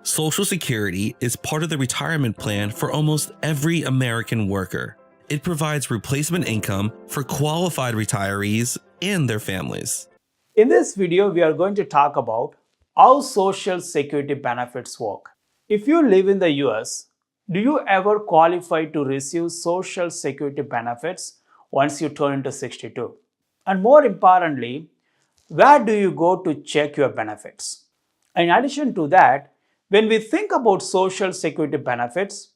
Social Security is part of the retirement plan for almost every American worker. It provides replacement income for qualified retirees and their families. In this video, we are going to talk about how Social Security benefits work. If you live in the US, do you ever qualify to receive Social Security benefits once you turn into 62? And more importantly, where do you go to check your benefits? In addition to that, when we think about Social Security benefits,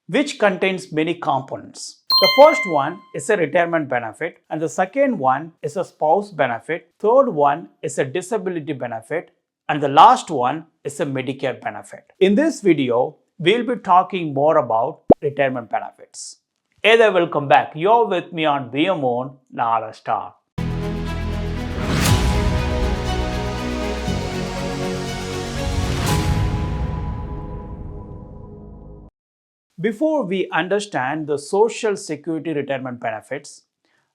which contains many components. The first one is a retirement benefit, and the second one is a spouse benefit, third one is a disability benefit, and the last one is a Medicare benefit. In this video, we'll be talking more about retirement benefits. Hey there, welcome back. You're with me on BMON Nala Star. Before we understand the Social Security retirement benefits,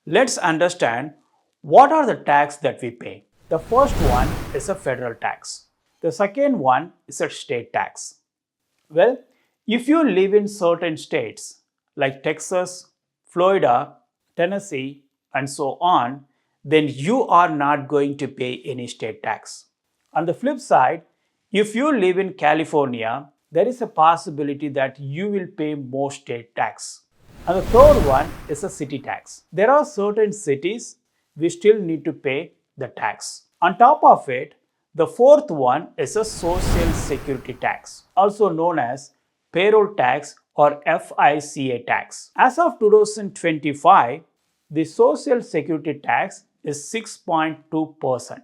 let's understand what are the taxes that we pay. The first one is a federal tax. The second one is a state tax. Well, if you live in certain states like Texas, Florida, Tennessee, and so on, then you are not going to pay any state tax. On the flip side, if you live in California, there is a possibility that you will pay more state tax. And the third one is a city tax. There are certain cities we still need to pay the tax. On top of it, the fourth one is a Social Security tax, also known as payroll tax or FICA tax. As of 2025, the Social Security tax is 6.2%.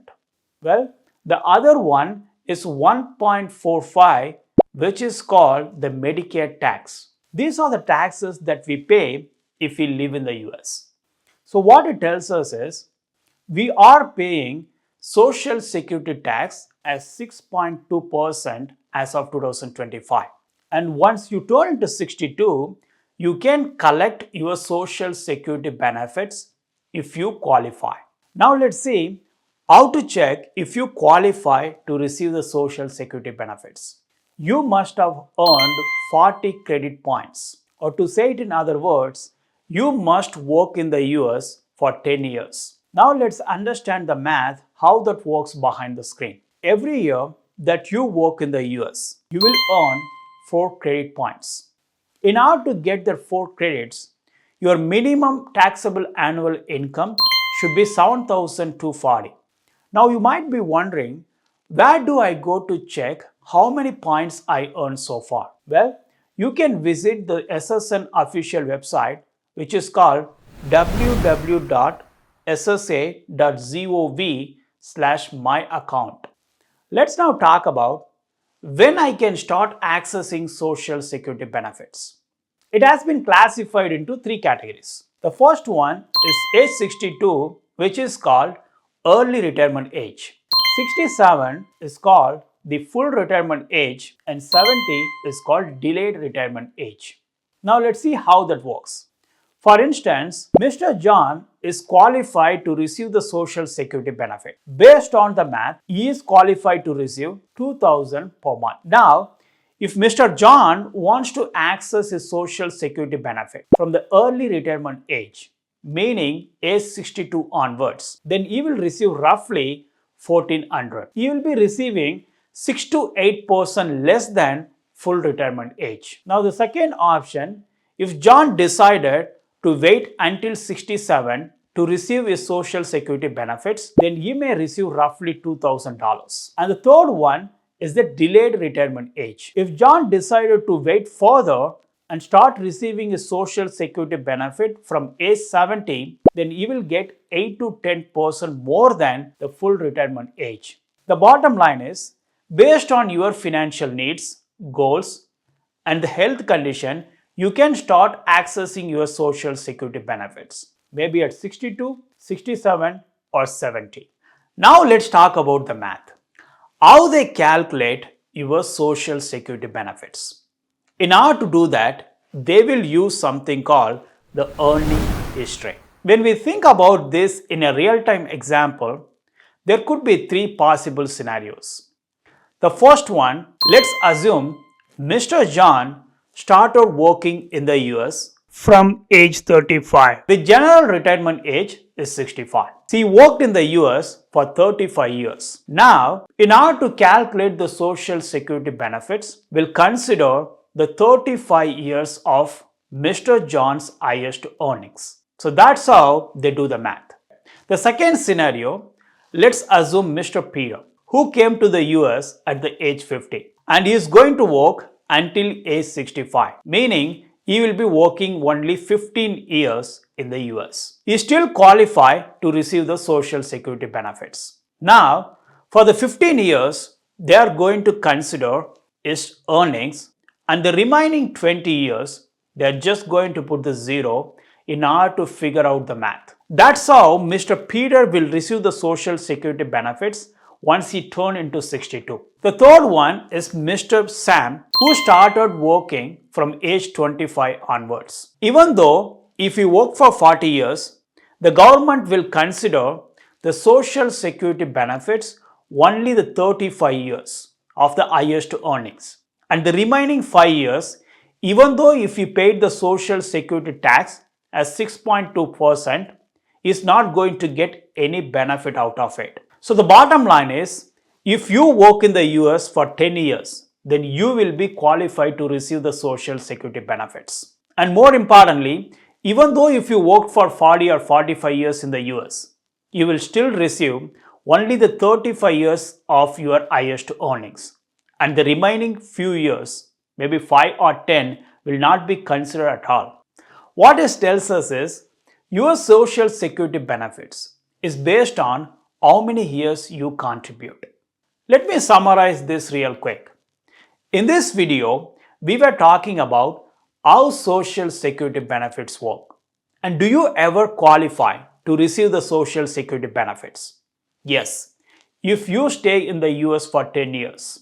Well, the other one is 1.45%, which is called the Medicare tax. These are the taxes that we pay if we live in the US. So what it tells us is we are paying Social Security tax as 6.2% as of 2025. And once you turn into 62, you can collect your Social Security benefits if you qualify. Now let's see how to check if you qualify to receive the Social Security benefits. You must have earned 40 credit points. Or to say it in other words, you must work in the US for 10 years. Now let's understand the math, how that works behind the screen. Every year that you work in the US, you will earn 4 credit points. In order to get the 4 credits, your minimum taxable annual income should be $7,240. Now you might be wondering, where do I go to check how many points I earned so far? Well, you can visit the SSN official website, which is called www.ssa.gov/myaccount. Let's now talk about when I can start accessing Social Security benefits. It has been classified into 3 categories. The first one is age 62, which is called early retirement age. 67 is called the full retirement age, and 70 is called delayed retirement age. Now let's see how that works. For instance, Mr. John is qualified to receive the Social Security benefit. Based on the math, he is qualified to receive $2,000 per month. Now, if Mr. John wants to access his Social Security benefit from the early retirement age, meaning age 62 onwards, then he will receive roughly $1,400. He will be receiving 6 to 8% less than full retirement age. Now the second option, if John decided to wait until 67 to receive his Social Security benefits, then he may receive roughly $2,000. And the third one is the delayed retirement age. If John decided to wait further and start receiving his Social Security benefit from age 70, then he will get 8 to 10% more than the full retirement age. The bottom line is, based on your financial needs, goals, and the health condition, you can start accessing your Social Security benefits, maybe at 62, 67, or 70. Now let's talk about the math. How they calculate your Social Security benefits. In order to do that, they will use something called the earning history. When we think about this in a real-time example, there could be 3 possible scenarios. The first one, let's assume Mr. John started working in the US from age 35. The general retirement age is 65. He worked in the US for 35 years. Now, in order to calculate the Social Security benefits, we'll consider the 35 years of Mr. John's highest earnings. So that's how they do the math. The second scenario, let's assume Mr. Peter, who came to the US at the age 50 and he is going to work until age 65, meaning he will be working only 15 years in the US. He is still qualified to receive the Social Security benefits. Now, for the 15 years, they are going to consider his earnings, and the remaining 20 years, they are just going to put the zero in order to figure out the math. That's how Mr. Peter will receive the Social Security benefits once he turns into 62. The third one is Mr. Sam, who started working from age 25 onwards. Even though if you work for 40 years, the government will consider the Social Security benefits only the 35 years of the highest earnings. And the remaining 5 years, even though if you paid the Social Security tax as 6.2%, is not going to get any benefit out of it. So the bottom line is, if you work in the US for 10 years, then you will be qualified to receive the Social Security benefits. And more importantly, even though if you worked for 40 or 45 years in the US, you will still receive only the 35 years of your highest earnings. And the remaining few years, maybe 5 or 10, will not be considered at all. What this tells us is, your Social Security benefits is based on how many years you contribute. Let me summarize this real quick. In this video, we were talking about how Social Security benefits work. And do you ever qualify to receive the Social Security benefits? Yes, if you stay in the US for 10 years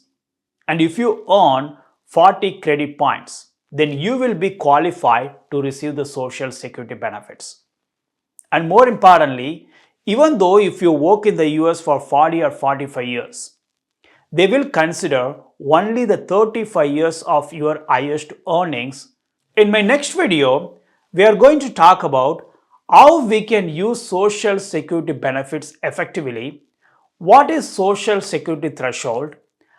and if you earn 40 credit points, then you will be qualified to receive the Social Security benefits. And more importantly, even though if you work in the US for 40 or 45 years, they will consider only the 35 years of your highest earnings. In my next video, we are going to talk about how we can use Social Security benefits effectively, what is Social Security threshold,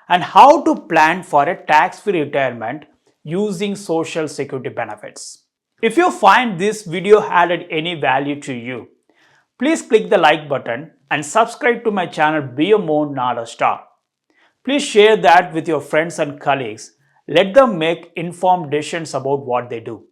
and how to plan for a tax-free retirement using Social Security benefits. If you find this video added any value to you, please click the like button and subscribe to my channel Be a More Not a Star. Please share that with your friends and colleagues. Let them make informed decisions about what they do.